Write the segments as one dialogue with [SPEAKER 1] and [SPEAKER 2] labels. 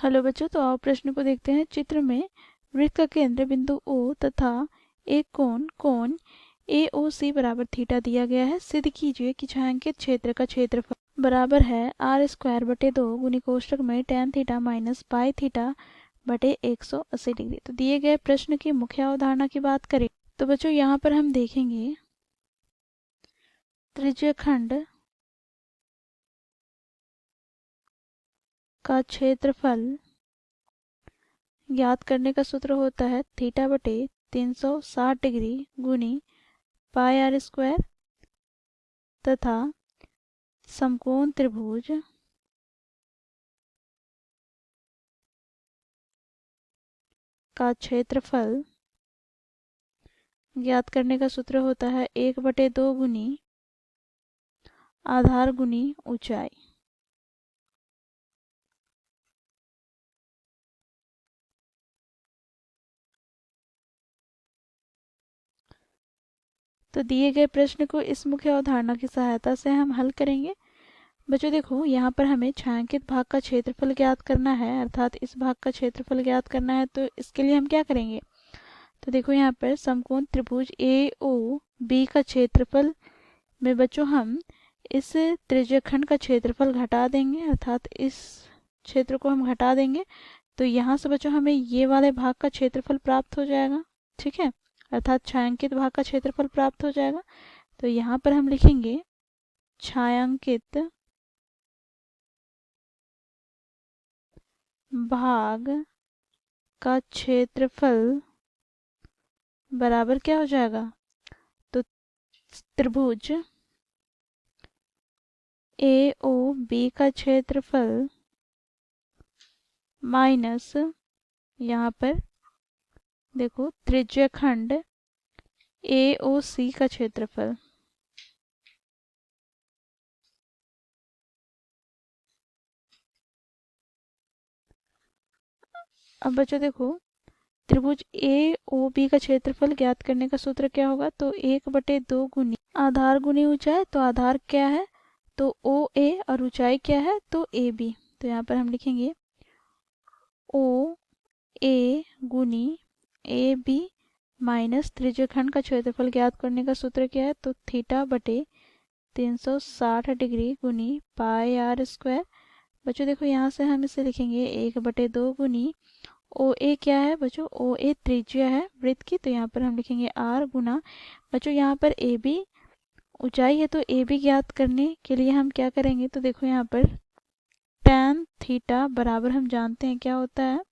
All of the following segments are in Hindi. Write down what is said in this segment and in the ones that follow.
[SPEAKER 1] हेलो बच्चों, तो आओ प्रश्न को देखते हैं। चित्र में वृत्त का केंद्र बिंदु O तथा एक कोण AOC बराबर थीटा दिया गया है। सिद्ध कीजिए कि छायांकित क्षेत्र का क्षेत्रफल बराबर है r² बटे 2 गुनी कोष्ठक में tan theta minus pi theta बटे 180 डिग्री। तो दिए गए प्रश्न की मुख्य अवधारणा की बात करें तो बच्चों यहाँ पर हम देखेंगे त्रिज्यखंड का क्षेत्रफल ज्ञात करने का सूत्र होता है थीटा बटे 360 डिग्री गुनी पाई r² तथा समकोण त्रिभुज का क्षेत्रफल ज्ञात करने का सूत्र होता है 1/2 गुनी आधार गुनी ऊंचाई। तो दिए गए प्रश्न को इस मुख्य अवधारणा की सहायता से हम हल करेंगे। बच्चों देखो, यहाँ पर हमें छायांकित भाग का क्षेत्रफल ज्ञात करना है, अर्थात इस भाग का क्षेत्रफल ज्ञात करना है। तो इसके लिए हम क्या करेंगे, तो देखो यहाँ पर समकोण त्रिभुज AOB का क्षेत्रफल में बच्चों हम इस त्रिज्यखंड का क्षेत्रफल घटा देंगे, अर्थात इस क्षेत्र को हम घटा देंगे। तो यहाँ से बच्चों हमें ये वाले भाग का क्षेत्रफल प्राप्त हो जाएगा, ठीक है, अर्थात छायांकित भाग का क्षेत्रफल प्राप्त हो जाएगा। तो यहाँ पर हम लिखेंगे छायांकित भाग का क्षेत्रफल बराबर क्या हो जाएगा, तो त्रिभुज AOB का क्षेत्रफल माइनस यहाँ पर देखो त्रिज्यखंड AOC का क्षेत्रफल। अब बच्चों देखो, त्रिभुज AOB का क्षेत्रफल ज्ञात करने का सूत्र क्या होगा, तो 1/2 गुनी आधार गुनी ऊंचाई। तो आधार क्या है, तो OA और ऊंचाई क्या है, तो AB। तो यहाँ पर हम लिखेंगे OA गुनी AB माइनस त्रिज्यखंड का क्षेत्रफल ज्ञात करने का सूत्र क्या है, तो थीटा बटे 360 डिग्री गुनी पाई r²। बच्चों देखो, यहाँ से हम इसे लिखेंगे 1/2 गुनी OA क्या है बच्चों, OA त्रिज्या है वृत्त की। तो यहाँ पर हम लिखेंगे r गुना बच्चों यहाँ पर AB ऊंचाई है, तो AB ज्ञात करने के लिए हम क्या करेंगे, तो देखो यहाँ पर tan थीटा बराबर हम जानते हैं क्या होता है,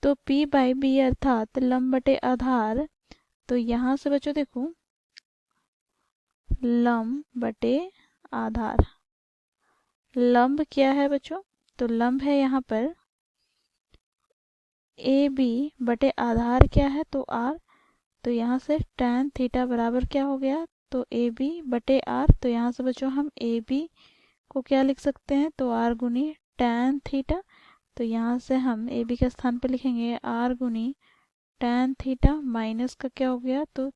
[SPEAKER 1] तो P/B अर्थात लंब बटे आधार। तो यहाँ से बच्चों देखो लंब बटे आधार, लंब क्या है बच्चों, तो लंब है यहाँ पर AB बटे आधार क्या है, तो r। तो यहाँ से tan थीटा बराबर क्या हो गया, तो AB बटे r। तो यहाँ से बच्चों हम AB को क्या लिख सकते हैं, तो r गुनी tan थीटा। तो यहाँ से हम AB के स्थान पर लिखेंगे r गुनी tan थीटा माइनस का क्या हो गया, तो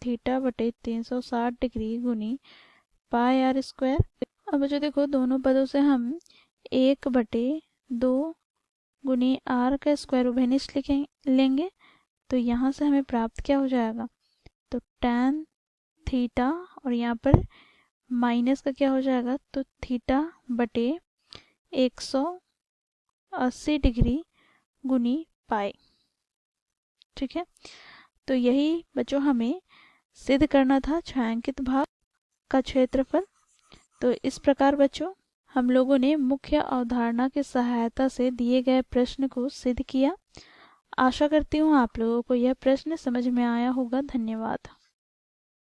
[SPEAKER 1] थीटा बटे 360 डिग्री गुनी पाई r²। अब बच्चों देखो, दोनों पदों से हम 1/2 गुनी r का स्क्वायर उभयनिष्ठ लेंगे। तो यहाँ से हमें प्राप्त क्या हो जाएगा, तो tan थीटा और यहाँ पर माइनस का क्या हो जाएगा, तो थीटा बटे 180 डिग्री गुनी पाई, ठीक है। तो यही बच्चों हमें सिद्ध करना था छायांकित भाग का क्षेत्रफल। तो इस प्रकार बच्चों हम लोगों ने मुख्य अवधारणा की सहायता से दिए गए प्रश्न को सिद्ध किया। आशा करती हूँ आप लोगों को यह प्रश्न समझ में आया होगा। धन्यवाद।